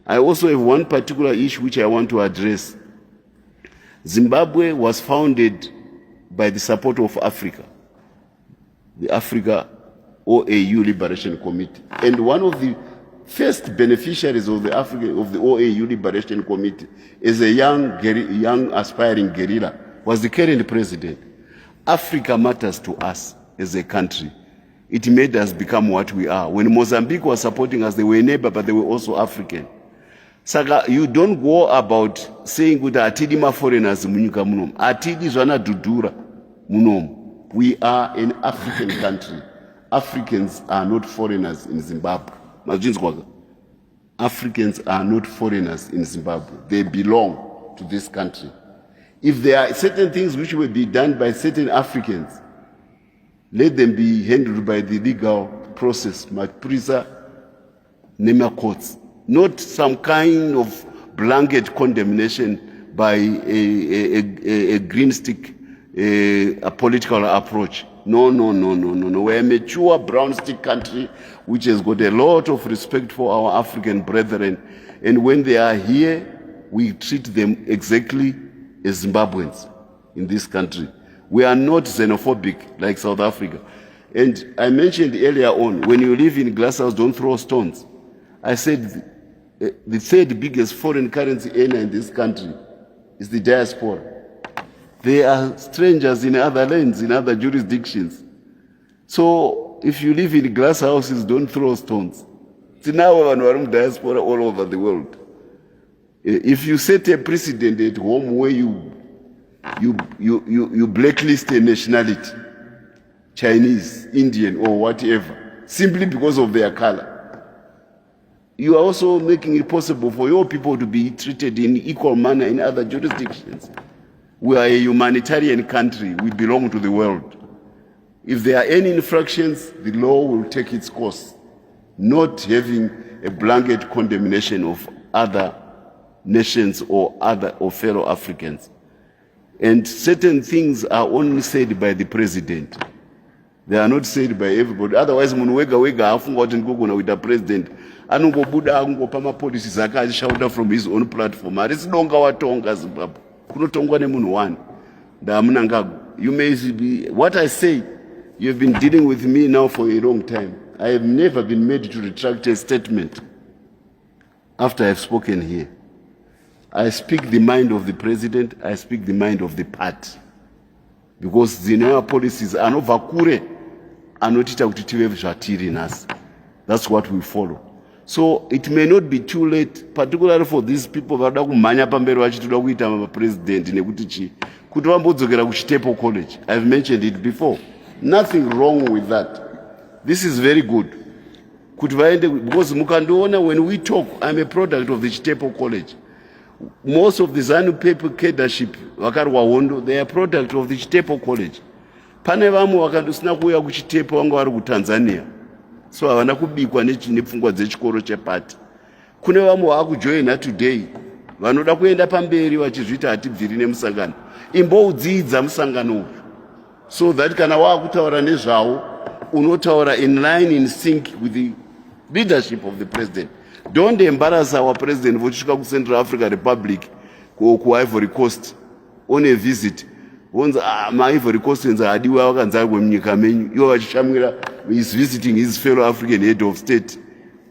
I also have one particular issue which I want to address. Zimbabwe was founded by the support of Africa, the Africa OAU Liberation Committee. And one of the first beneficiaries of the OAU Liberation Committee is a young aspiring guerrilla, was the current president. Africa matters to us as a country. It made us become what we are. When Mozambique was supporting us, they were a neighbor, but they were also African. Saka, you don't go about saying that atidi ma foreigners munyika munomu. Atidi zwana dudura munomu. We are an African country. Africans are not foreigners in Zimbabwe. Africans are not foreigners in Zimbabwe. They belong to this country. If there are certain things which will be done by certain Africans, let them be handled by the legal process, praizer, NEMA courts. Not some kind of blanket condemnation by a green stick a political approach. No. We're a mature brown stick country which has got a lot of respect for our African brethren. And when they are here, we treat them exactly as Zimbabweans in this country. We are not xenophobic like South Africa. And I mentioned earlier on, when you live in glass house, don't throw stones. I said the third biggest foreign currency earner in this country is the diaspora. They are strangers in other lands, in other jurisdictions. So if you live in glass houses, don't throw stones. See, now we're diaspora all over the world. If you set a precedent at home where you blacklist a nationality, Chinese, Indian, or whatever, simply because of their color, you are also making it possible for your people to be treated in equal manner in other jurisdictions. We are a humanitarian country. We belong to the world. If there are any infractions, the law will take its course, not having a blanket condemnation of other nations or fellow Africans. And certain things are only said by the president. They are not said by everybody. Otherwise, wega afunga kuti ndikugona kuita president anongobuda akungopa mapolicies ake achishauta from his own platform. Arisidonga watonga Zimbabwe. Kunotongwa nemunhu one. Ndamuna ngago. You may be, what I say, you have been dealing with me now for a long time. I have never been made to retract a statement after I have spoken here. I speak the mind of the president, I speak the mind of the party. Because the policies are not vakure, are not zvatiri nasi. That's what we follow. So it may not be too late, particularly for these people vada kumhanya pamberi vachitoda kuita president nekuti chi kuti vambodzokera kuchitepo college. I've mentioned it before. Nothing wrong with that. This is very good. Kuti vaende, because mukandoona when we talk, I'm a product of the Chitepo College. Most of the Zanu Pf cadreship vakarwa hondo, they are product of the Chitepo College. Pane vamwe vakandosina kuuya kuchitepo vanga vari kuTanzania. So havana kubikwa nepfungwa dzechikoro chepati. Kune vamwe vakujoina today vanoda kuenda pamberi vachizvita hatibviri nemusangano. Imboudzidza musangano uyu. So that kana wakutaura nezvavo unotaura in line, in sync with the leadership of the president. Don't embarrass our president vochika ku Central African Republic ku Ivory Coast on a visit. Once Ivory Coast hadiwa vakanzara kwemunyika menyu. Iwo vachishamwira is visiting his fellow African head of state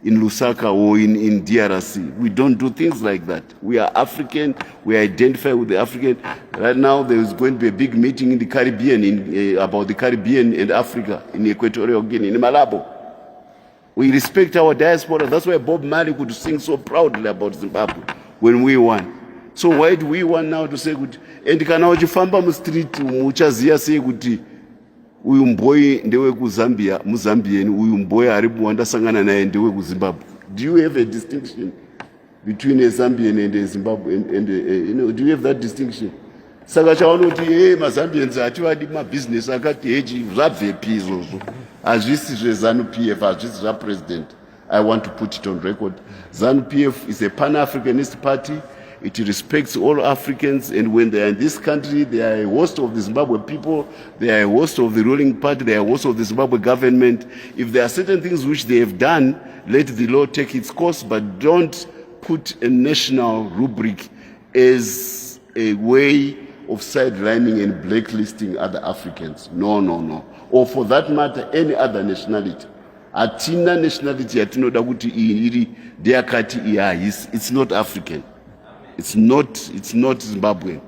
in Lusaka or in DRC. We don't do things like that. We are African. We identify with the African. Right now there is going to be a big meeting in the Caribbean about the Caribbean and Africa in Equatorial Guinea, in Malabo. We respect our diaspora. That's why Bob Marley could sing so proudly about Zimbabwe when we won. So why do we want now to say good? And kana uchifamba mu street muchaziya sei kuti uyu mboyi ndewe ku Zambia, Mozambian, uyu mboyi ari muwandasangana naye ndewe ku Zimbabwe. Do you have a distinction between a Zambian and a Zimbabwean? Do you have that distinction? Saka chavanoti maZambians hativadi mabusiness akati heji zvabvepi izvozvo. Hazvisi zveZanu Pf, hazvisi zvapresident. I want to put it on record. Zanu Pf is a Pan-Africanist party. It respects all Africans, and when they are in this country, they are a host of the Zimbabwe people, they are a host of the ruling party, they are a host of the Zimbabwe government. If there are certain things which they have done, let the law take its course, but don't put a national rubric as a way of sidelining and blacklisting other Africans. No, no, no. Or for that matter, any other nationality. Atina nationality yatinoda kuti iri deyakati iya, it's not African. It's not Zimbabwean.